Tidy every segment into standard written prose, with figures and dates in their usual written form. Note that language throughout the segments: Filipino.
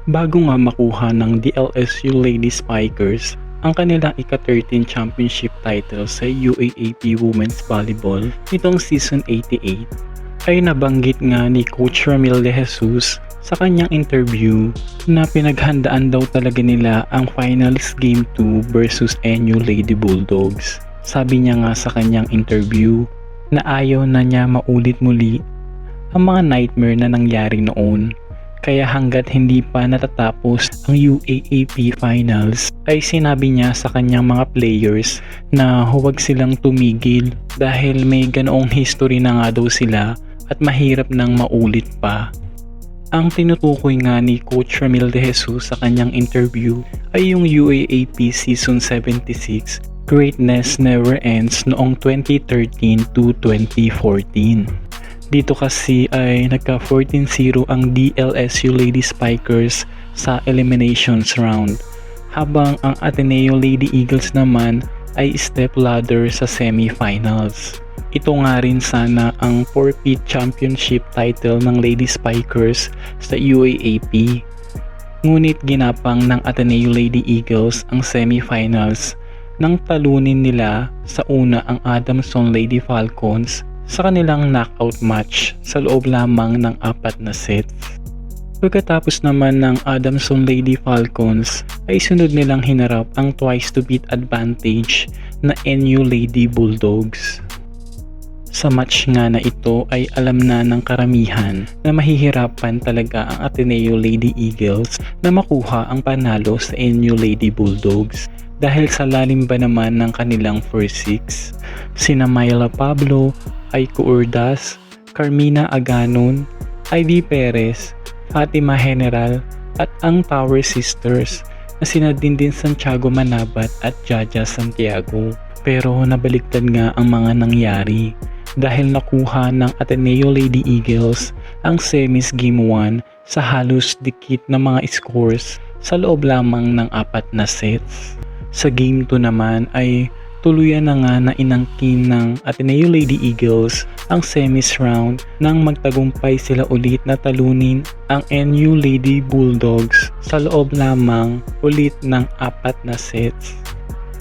Bago nga makuha ng DLSU Lady Spikers ang kanilang ika-13 championship title sa UAAP Women's Volleyball nitong season 88, ay nabanggit nga ni Coach Ramil De Jesus sa kanyang interview na pinaghandaan daw talaga nila ang finals game 2 versus NU Lady Bulldogs. Sabi niya nga sa kanyang interview na ayaw na niya maulit muli ang mga nightmare na nangyari noon. Kaya hanggat hindi pa natatapos ang UAAP finals ay sinabi niya sa kanyang mga players na huwag silang tumigil dahil may ganoong history na nga daw sila at mahirap nang maulit pa. Ang tinutukoy nga ni Coach Ramil De Jesus sa kanyang interview ay yung UAAP Season 76 Greatness Never Ends noong 2013 to 2014. Dito kasi ay nagka 14-0 ang DLSU Lady Spikers sa eliminations round, habang ang Ateneo Lady Eagles naman ay step ladder sa semifinals. Ito nga rin sana ang 4-peat championship title ng Lady Spikers sa UAAP. Ngunit ginapang ng Ateneo Lady Eagles ang semifinals nang talunin nila sa una ang Adamson Lady Falcons sa kanilang knockout match sa loob lamang ng 4 na sets. Pagkatapos naman ng Adamson Lady Falcons ay sunod nilang hinarap ang twice to beat advantage na NU Lady Bulldogs. Sa match nga na ito ay alam na ng karamihan na mahihirapan talaga ang Ateneo Lady Eagles na makuha ang panalo sa NU Lady Bulldogs dahil sa lalim ba naman ng kanilang first six. Sina Myla Pablo, Aiko Urdas, Carmina Aganon, Ivy Perez, Fatima General at ang Tower Sisters na sina Dindin Santiago Manabat at Jaja Santiago. Pero nabaliktad nga ang mga nangyari dahil nakuha ng Ateneo Lady Eagles ang semis game 1 sa halos dikit na mga scores sa loob lamang ng 4 na sets. Sa game 2 naman ay tuluyan na nga na inangkin ng Ateneo Lady Eagles ang semis round nang magtagumpay sila ulit na talunin ang NU Lady Bulldogs sa loob lamang ulit ng 4 na sets.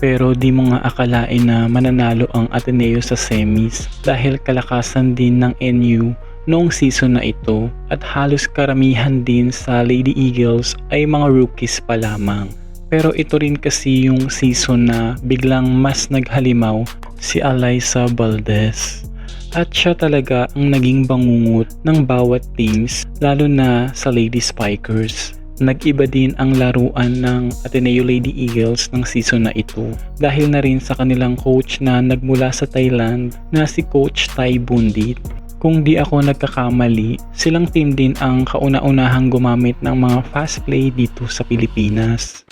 Pero di mo nga akalain na mananalo ang Ateneo sa semis dahil kalakasan din ng NU noong season na ito at halos karamihan din sa Lady Eagles ay mga rookies pa lamang. Pero ito rin kasi yung season na biglang mas naghalimaw si Alyssa Valdez. At siya talaga ang naging bangungot ng bawat teams lalo na sa Lady Spikers. Nag-iba din ang laruan ng Ateneo Lady Eagles ng season na ito dahil na rin sa kanilang coach na nagmula sa Thailand na si Coach Tai Bundit. Kung di ako nagkakamali, silang team din ang kauna-unahang gumamit ng mga fast play dito sa Pilipinas.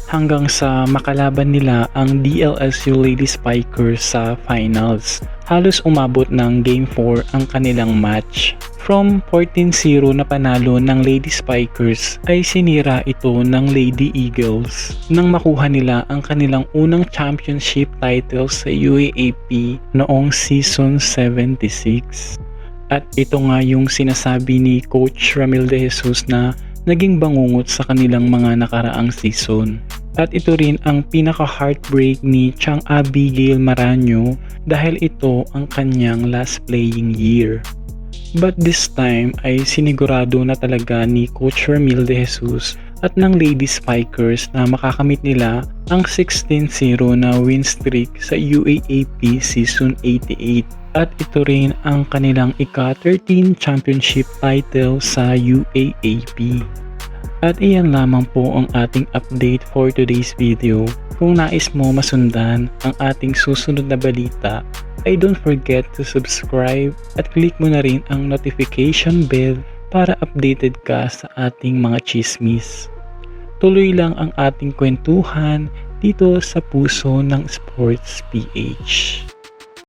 Hanggang sa makalaban nila ang DLSU Lady Spikers sa finals. Halos umabot ng Game 4 ang kanilang match. From 14-0 na panalo ng Lady Spikers ay sinira ito ng Lady Eagles nang makuha nila ang kanilang unang championship title sa UAAP noong season 76. At ito nga yung sinasabi ni Coach Ramil De Jesus na naging bangungot sa kanilang mga nakaraang season. At ito rin ang pinaka-heartbreak ni Chang Abigail Maraño dahil ito ang kanyang last playing year. But this time ay sinigurado na talaga ni Coach Ramil De Jesus at ng Lady Spikers na makakamit nila ang 16-0 na win streak sa UAAP Season 88. At ito rin ang kanilang ika-13 championship title sa UAAP. At iyan lamang po ang ating update for today's video. Kung nais mo masundan ang ating susunod na balita, ay don't forget to subscribe at click mo na rin ang notification bell para updated ka sa ating mga chismis. Tuloy lang ang ating kwentuhan dito sa Puso ng Sports PH.